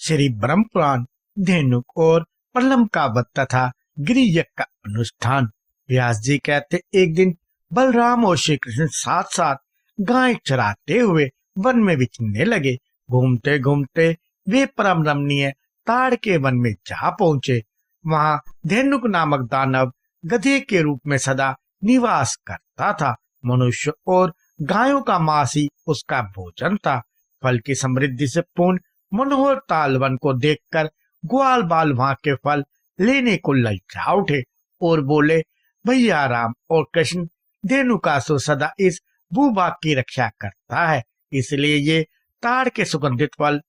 श्री ब्रह्म पुराण, धेनुक और प्रलम का वध तथा गिरियक का अनुष्ठान। व्यास जी कहते, एक दिन बलराम और श्री कृष्ण साथ साथ गाय चराते हुए वन में विचरने लगे। घूमते घूमते वे परम रमणीय ताड़ के वन में जा पहुंचे। वहां धेनुक नामक दानव गधे के रूप में सदा निवास करता था। मनुष्य और गायों का मांस ही उसका भोजन था। फल की समृद्धि से पूर्ण मनोहर तालवन को देखकर ग्वाल बाल वहां के फल लेने को ललचा उठे और बोले, भैया राम और कृष्ण, धेनुकासुर सदा इस भूभाग की रक्षा करता है, इसलिए ये ताड़ के सुगंधित फल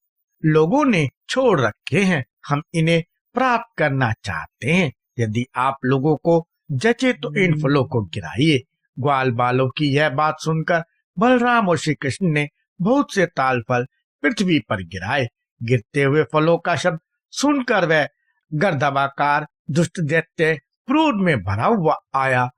लोगों ने छोड़ रखे हैं। हम इन्हें प्राप्त करना चाहते हैं। यदि आप लोगों को जचे तो इन फलों को गिराइए। ग्वाल बालों की यह बात सुनकर बलराम और श्री कृष्ण ने बहुत से ताल फल पृथ्वी पर गिराए। गिरते हुए फलों का शब्द सुनकर वह गर्दभाकार दुष्ट दैत्य क्रोध में भरा हुआ आया।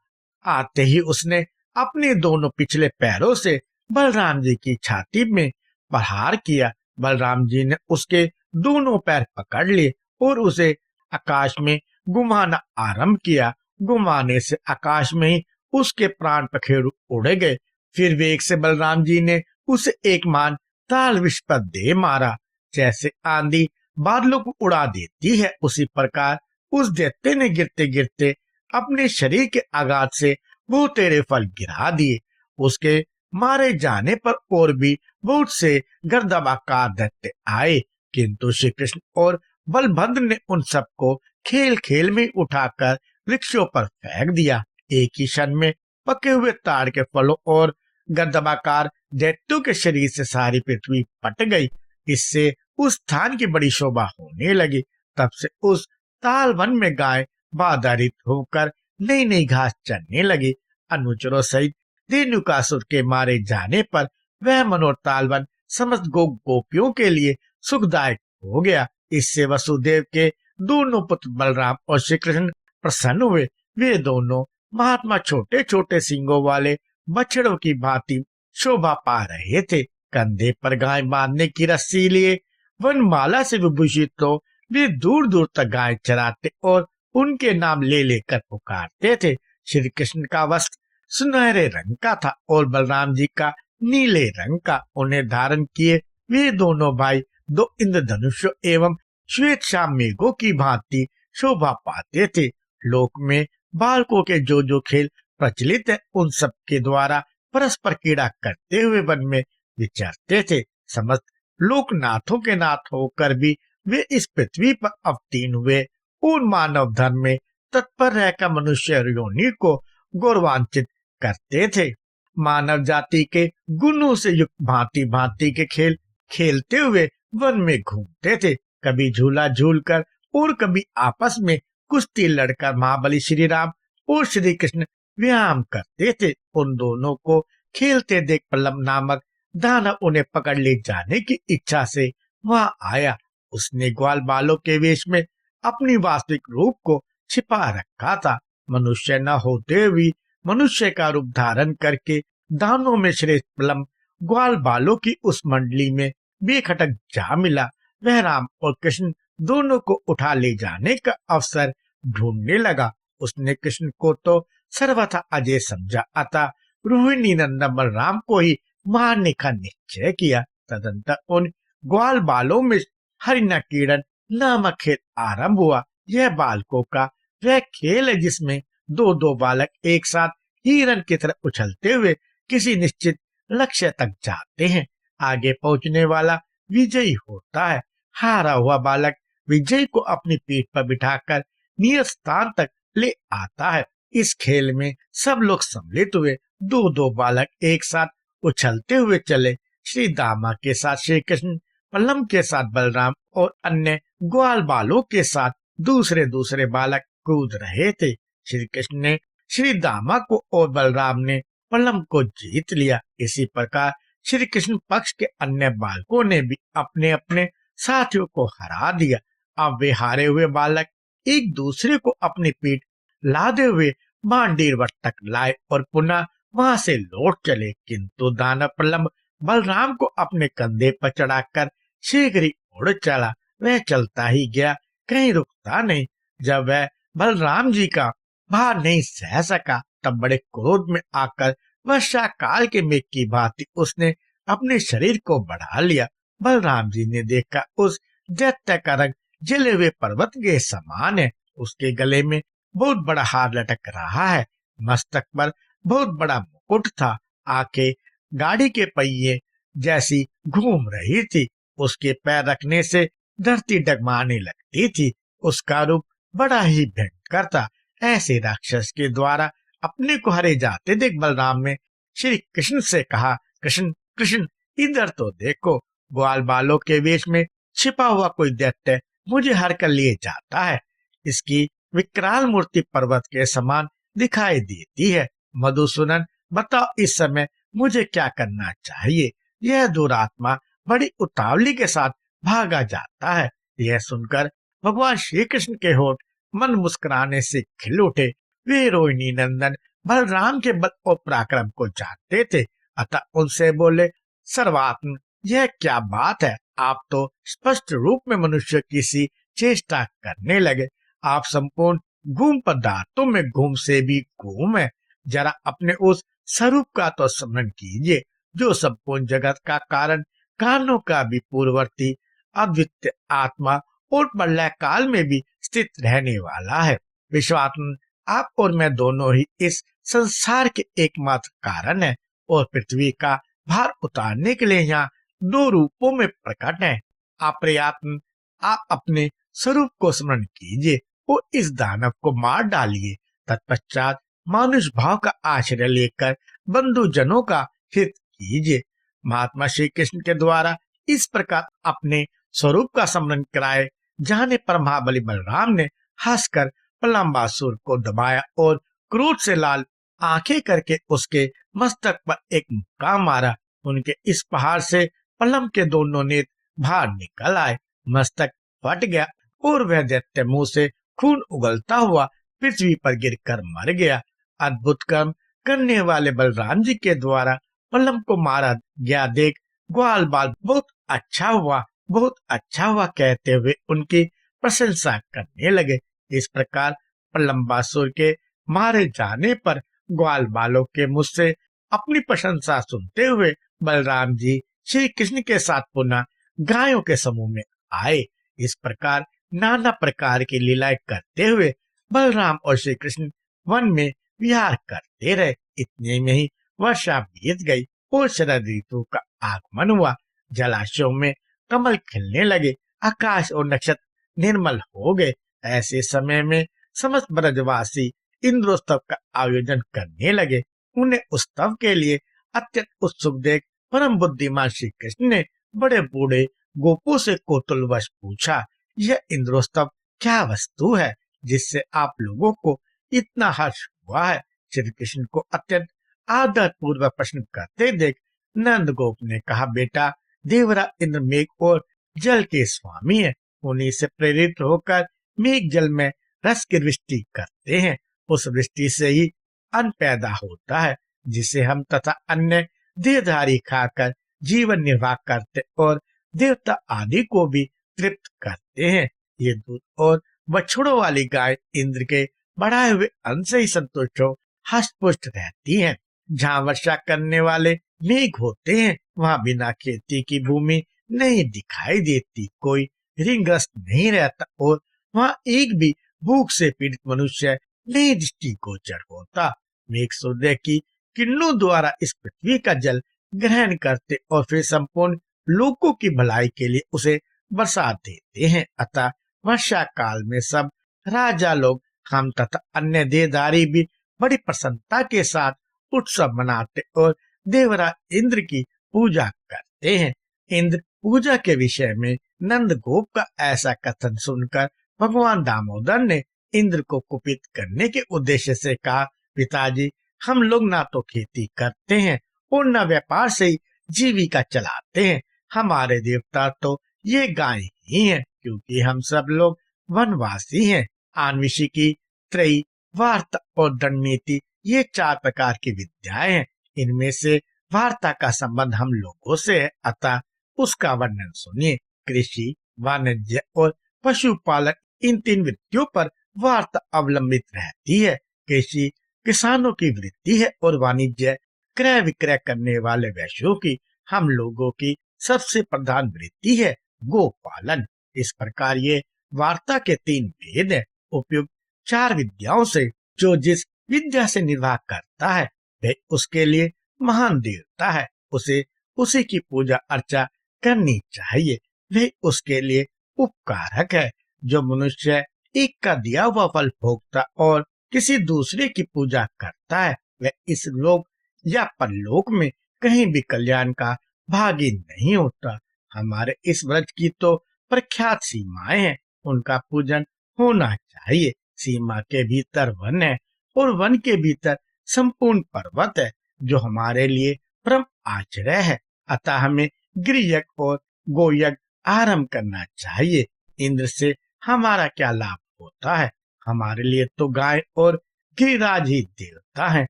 आते ही उसने अपने दोनों पिछले पैरों से बलराम जी की छाती में प्रहार किया। बलराम जी ने उसके दोनों पैर पकड़ लिए और उसे आकाश में घुमाना आरंभ किया। घुमाने से आकाश में ही उसके प्राण पखेरु उड़ गए। फिर वेग से बलराम जी ने उसे एक मान ताल विष पर दे मारा। जैसे आंधी बादलों को उड़ा देती है, उसी प्रकार उस दैत्य ने गिरते गिरते अपने शरीर के आघात से वो तेरे फल गिरा दिए। उसके मारे जाने पर और भी बहुत से गर्दभाकार दैत्य आए, किंतु श्री कृष्ण और बलभद्र ने उन सबको खेल खेल में उठाकर वृक्षों पर फेंक दिया। एक ही क्षण में पके हुए ताड़ के फलों और गर्दभाकार दैत्यों के शरीर से सारी पृथ्वी पट गई। इससे उस स्थान की बड़ी शोभा होने लगी। तब से उस ताल वन में गाय बाधारित होकर नई नई घास चरने लगी। अनुचरों सहित धेनुकासुर के मारे जाने पर वह मनोहर तालवन समस्त गोपियों के लिए सुखदायक हो गया। इससे वसुदेव के दोनों पुत्र बलराम और श्री कृष्ण प्रसन्न हुए। वे दोनों महात्मा छोटे छोटे सींगों वाले बछड़ों की भांति शोभा पा रहे थे। कंधे पर गाय बांधने की रस्सी लिए वनमाला से विभूषित तो वे दूर दूर तक गाय चराते और उनके नाम ले लेकर पुकारते थे। श्री कृष्ण का वस्त्र सुनहरे रंग का था और बलराम जी का नीले रंग का। उन्हें धारण किए वे दोनों भाई दो इंद्रधनुष एवं श्वेत श्याम मेघों की भांति शोभा पाते थे। लोक में बालकों के जो खेल प्रचलित है, उन सब के द्वारा परस्पर क्रीड़ा करते हुए वन में विचरते थे। समस्त लोकनाथों के नाथ होकर भी वे इस पृथ्वी पर अवतीर्ण हुए और मानव धर्म में तत्पर रहकर मनुष्य योनि को गौरवान्वित करते थे। मानव जाति के गुणों से युक्त भांति भांति के खेल खेलते हुए वन में घूमते थे। कभी झूला झूलकर और कभी आपस में कुश्ती लड़कर महाबली श्री राम और श्री कृष्ण व्यायाम करते थे। उन दोनों को खेलते देख प्रलम नामक दानव उन्हें पकड़ ले जाने की इच्छा से वहां आया। उसने ग्वाल बालों के वेश में अपनी वास्तविक रूप को छिपा रखा था। मनुष्य न होते हुए मनुष्य का रूप धारण करके दानों में श्रेष्ठ प्रलम ग्वाल बालों की उस मंडली में बेखटक जा मिला। वह राम और कृष्ण दोनों को उठा ले जाने का अवसर ढूंढने लगा। उसने कृष्ण को तो सर्वथा अजय समझा, अतः रोहिणी नंदन बलराम को ही मारने का निश्चय किया। तदंतर उन ग्वाल बालों में हरिना कीड़न नामक खेल आरंभ हुआ। यह बालकों का वह खेल है जिसमें दो दो बालक एक साथ हिरण की तरह उछलते हुए किसी निश्चित लक्ष्य तक जाते हैं। आगे पहुंचने वाला विजयी होता है। हारा हुआ बालक विजयी को अपनी पीठ पर बिठाकर नियत स्थान तक ले आता है। इस खेल में सब लोग सम्मिलित हुए। दो दो बालक एक साथ उछलते हुए चले। श्री दामा के साथ श्री कृष्ण, प्रलम के साथ बलराम और अन्य ग्वाल बालों के साथ दूसरे दूसरे बालक कूद रहे थे। श्री कृष्ण ने श्री दामा को और बलराम ने प्रलम को जीत लिया। इसी प्रकार श्री कृष्ण पक्ष के अन्य बालकों ने भी अपने अपने साथियों को हरा दिया। अब वे हारे हुए बालक एक दूसरे को अपनी पीठ लादे हुए मांडीर वट तक लाए और पुनः वहां से लौट चले। किंतु दानव प्रलम्ब बलराम को अपने कंधे पर चढ़ाकर शीघ्र ही उड़ चला। वह चलता ही गया, कहीं रुकता नहीं। जब वह बलराम जी का भार नहीं सह सका, तब बड़े क्रोध में आकर वर्षा काल के मेघ की भांति उसने अपने शरीर को बढ़ा लिया। बलराम जी ने देखा उस दैत्य का रंग जले हुए पर्वत के समान है। उसके गले में बहुत बड़ा हार लटक रहा है, मस्तक पर बहुत बड़ा मुकुट था, आंखें गाड़ी के पहिए जैसी घूम रही थी। उसके पैर रखने से धरती डगमाने लगती थी। उसका रूप बड़ा ही भयंकर था। ऐसे राक्षस के द्वारा अपने को हरे जाते देख बलराम ने श्री कृष्ण से कहा, कृष्ण कृष्ण, इधर तो देखो, ग्वाल बालों के वेश में छिपा हुआ कोई दैत्य मुझे हर कर लिए जाता है। इसकी विकराल मूर्ति पर्वत के समान दिखाई देती है। मधुसूदन, बताओ इस समय मुझे क्या करना चाहिए? यह दुरात्मा बड़ी उतावली के साथ भागा जाता है। यह सुनकर भगवान श्री कृष्ण के होठ मन मुस्कुराने से खिल उठे। वे रोहिणी नंदन बलराम के बल और पराक्रम को जानते थे, अतः उनसे बोले, सर्वात्म, यह क्या बात है? आप तो स्पष्ट रूप में मनुष्य की सी चेष्टा करने लगे। आप संपूर्ण घूम पदार्थों में घूम से भी घूम है। जरा अपने उस स्वरूप का तो स्मरण कीजिए, जो संपूर्ण जगत का कारण, कारणों का भी पूर्ववर्ती, अद्वितीय आत्मा और प्रलय काल में भी स्थित रहने वाला है। विश्वात्मन, आप और मैं दोनों ही इस संसार के एकमात्र कारण है और पृथ्वी का भार उतारने के लिए यहाँ दो रूपों में प्रकट है। अप्रयात्म, आप अपने स्वरूप को स्मरण कीजिए और इस दानव को मार डालिए। तत्पश्चात मानुष भाव का आश्रय लेकर बंधुजनों का हित कीजिए। महात्मा श्री कृष्ण के द्वारा इस प्रकार अपने स्वरूप का स्मरण कराए जाने पर महाबली बलराम ने हंसकर प्रलंबासुर को दबाया और क्रोध से लाल आंखें करके उसके मस्तक पर एक मुक्का मारा। उनके इस प्रहार से प्रलंब के दोनों नेत्र बाहर निकल आए, मस्तक फट गया और वह दैत्य मुंह से खून उगलता हुआ पृथ्वी पर गिरकर मर गया। अद्भुत कर्म करने वाले बलराम जी के द्वारा प्रलंब को मारा गया देख ग्वाल बाल बहुत अच्छा हुआ, बहुत अच्छा हुआ कहते हुए उनकी प्रशंसा करने लगे। इस प्रकार प्रलंबासुर के मारे जाने पर ग्वाल बालों के मुंह से अपनी प्रशंसा सुनते हुए बलराम जी श्री कृष्ण के साथ पुनः गायों के समूह में आए। इस प्रकार नाना प्रकार की लीलाएं करते हुए बलराम और श्री कृष्ण वन में विहार करते रहे। इतने में ही वर्षा बीत गई और शरद ऋतु का आगमन हुआ। जलाशयों में कमल खिलने लगे, आकाश और नक्षत्र निर्मल हो गए। ऐसे समय में समस्त ब्रजवासी इंद्रोत्सव का आयोजन करने लगे। उन्हें उत्सव के लिए अत्यंत उत्सुक देख परम बुद्धिमान श्री कृष्ण ने बड़े बूढ़े गोपों से कौतूहलवश पूछा, यह इंद्रोत्सव क्या वस्तु है जिससे आप लोगों को इतना हर्ष हुआ है? श्री कृष्ण को अत्यंत आदर पूर्वक प्रश्न करते देख नंद गोप ने कहा, बेटा, देवरा इंद्र मेघ और जल के स्वामी है। उन्हीं से प्रेरित होकर मेघ जल में रस की वृष्टि करते हैं। उस वृष्टि से ही अन्न पैदा होता है, जिसे हम तथा अन्य देहधारी खाकर जीवन निर्वाह करते और देवता आदि को भी तृप्त करते हैं। ये दूध और बछड़ों वाली गाय इंद्र के बढ़ाए हुए अन्न से ही संतुष्ट हो हष्ट-पुष्ट रहती है। जहाँ वर्षा करने वाले मेघ होते हैं, वहाँ बिना खेती की भूमि नहीं दिखाई देती, कोई ऋणग्रस्त नहीं रहता और वहाँ एक भी भूख से पीड़ित मनुष्य नहीं दृष्टिगोचर होता। मेघ सूर्य की किरणों द्वारा इस पृथ्वी का जल ग्रहण करते और फिर संपूर्ण लोगों की भलाई के लिए उसे बरसा देते हैं। अतः वर्षा काल में सब राजा लोग, हम तथा अन्य देहधारी भी बड़ी प्रसन्नता के साथ उत्सव मनाते और देवरा इंद्र की पूजा करते हैं। इंद्र पूजा के विषय में नंद गोप का ऐसा कथन सुनकर भगवान दामोदर ने इंद्र को कुपित करने के उद्देश्य से कहा, पिताजी, हम लोग ना तो खेती करते हैं और न व्यापार से ही जीविका चलाते हैं। हमारे देवता तो ये गाय ही हैं, क्योंकि हम सब लोग वनवासी हैं। आन्विशिकी, त्रयी, वार्ता और दंडनीति, ये चार प्रकार की विद्याएं हैं। इनमें से वार्ता का संबंध हम लोगों से है, अतः उसका वर्णन सुनिए। कृषि, वाणिज्य और पशुपालन, इन तीन वृत्तियों पर वार्ता अवलंबित रहती है। कृषि किसानों की वृत्ति है और वाणिज्य क्रय विक्रय करने वाले वैश्यों की। हम लोगों की सबसे प्रधान वृत्ति है गोपालन। इस प्रकार ये वार्ता के तीन भेद है। उपयुक्त चार विद्याओं से जो जिस विद्या से निर्वाह करता है वह उसके लिए महान देवता है। उसे उसी की पूजा अर्चा करनी चाहिए। वह उसके लिए उपकारक है। जो मनुष्य एक का दिया हुआ फल भोगता और किसी दूसरे की पूजा करता है वह इस लोक या परलोक में कहीं भी कल्याण का भागी नहीं होता। हमारे इस व्रत की तो प्रख्यात सीमाएं हैं, उनका पूजन होना चाहिए। सीमा के भीतर वन है और वन के भीतर संपूर्ण पर्वत है जो हमारे लिए परम आश्रय है। अतः हमें गृहयज्ञ और गोयज्ञ आरंभ करना चाहिए। इंद्र से हमारा क्या लाभ होता है? हमारे लिए तो गाय और गिरिराज ही देवता है।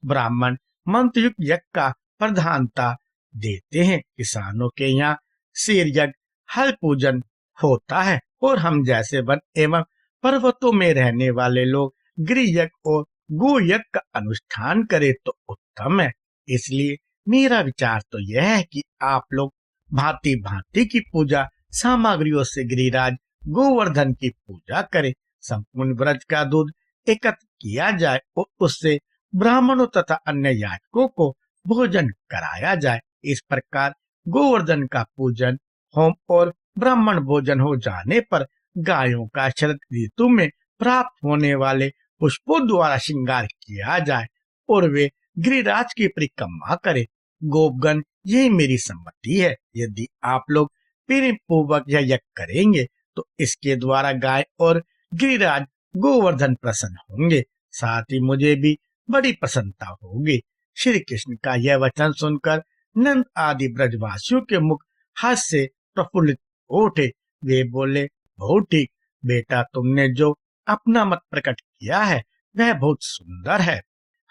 ब्राह्मण मंत्रयुक्त यज्ञ का प्रधानता देते हैं। किसानों के यहाँ शेर यज्ञ, हल पूजन होता है और हम जैसे वन एवं पर्वतों में रहने वाले लोग गृह यज्ञ और गो यज्ञ का अनुष्ठान करें तो उत्तम है। इसलिए मेरा विचार तो यह है कि आप लोग भांति भांति की पूजा सामग्रियों से गिरिराज गोवर्धन की पूजा करें। संपूर्ण व्रत का दूध एकत्र किया जाए और उससे ब्राह्मणों तथा अन्य याचकों को भोजन कराया जाए। इस प्रकार गोवर्धन का पूजन, होम और ब्राह्मण भोजन हो जाने पर गायों का शरद ऋतु में प्राप्त होने वाले पुष्पों द्वारा श्रृंगार किया जाए और वे गिरिराज की परिक्रमा करें। गोपगण, यही मेरी सम्मति है। यदि आप लोग प्रेम पूर्वक यह यज्ञ करेंगे तो इसके द्वारा गाय और गिरिराज गोवर्धन प्रसन्न होंगे। साथ ही मुझे भी बड़ी प्रसन्नता होगी। श्री कृष्ण का यह वचन सुनकर नंद आदि ब्रजवासियों के मुख हास्य से प्रफुल्लित हो उठे। वे बोले, बहुत ठीक बेटा, तुमने जो अपना मत प्रकट किया है वह बहुत सुंदर है।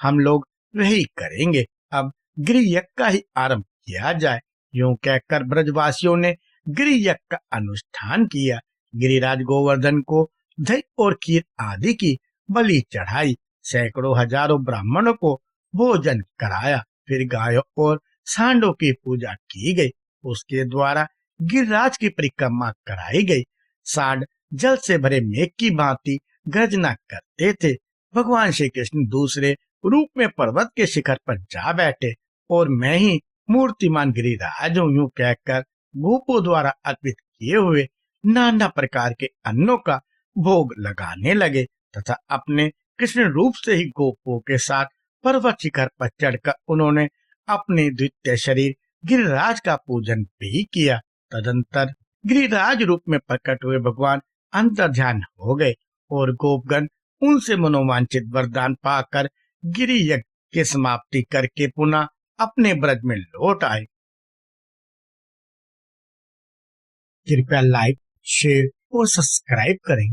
हम लोग वही करेंगे। अब गृह यज्ञ का ही आरंभ किया जाए। यूं कहकर ब्रजवासियों ने गृह यज्ञ का अनुष्ठान किया। गिरिराज गोवर्धन को दही और खीर आदि की बलि चढ़ाई। सैकड़ों हजारों ब्राह्मणों को भोजन कराया। फिर गायों और सांडों की पूजा की गई। उसके द्वारा गिरिराज की परिक्रमा कराई गई। सांड जल से भरे मेघ की भांति गर्जना करते थे। भगवान श्री कृष्ण दूसरे रूप में पर्वत के शिखर पर जा बैठे और मैं ही मूर्तिमान गिरिराज हूँ। यूं कहकर गोपों द्वारा अर्पित किए हुए नाना प्रकार के अन्नों का भोग लगाने लगे तथा अपने कृष्ण रूप से ही गोपों के साथ पर्वत शिखर पर चढ़कर उन्होंने अपने द्वितीय शरीर गिरिराज का पूजन भी किया। तदंतर गिरिराज रूप में प्रकट हुए भगवान अंतर्ध्यान हो गए और गोपगण उनसे मनोवांछित वरदान पाकर गिरि यज्ञ की समाप्ति करके पुनः अपने ब्रज में लौट आए। कृपया लाइक, शेयर और सब्सक्राइब करें।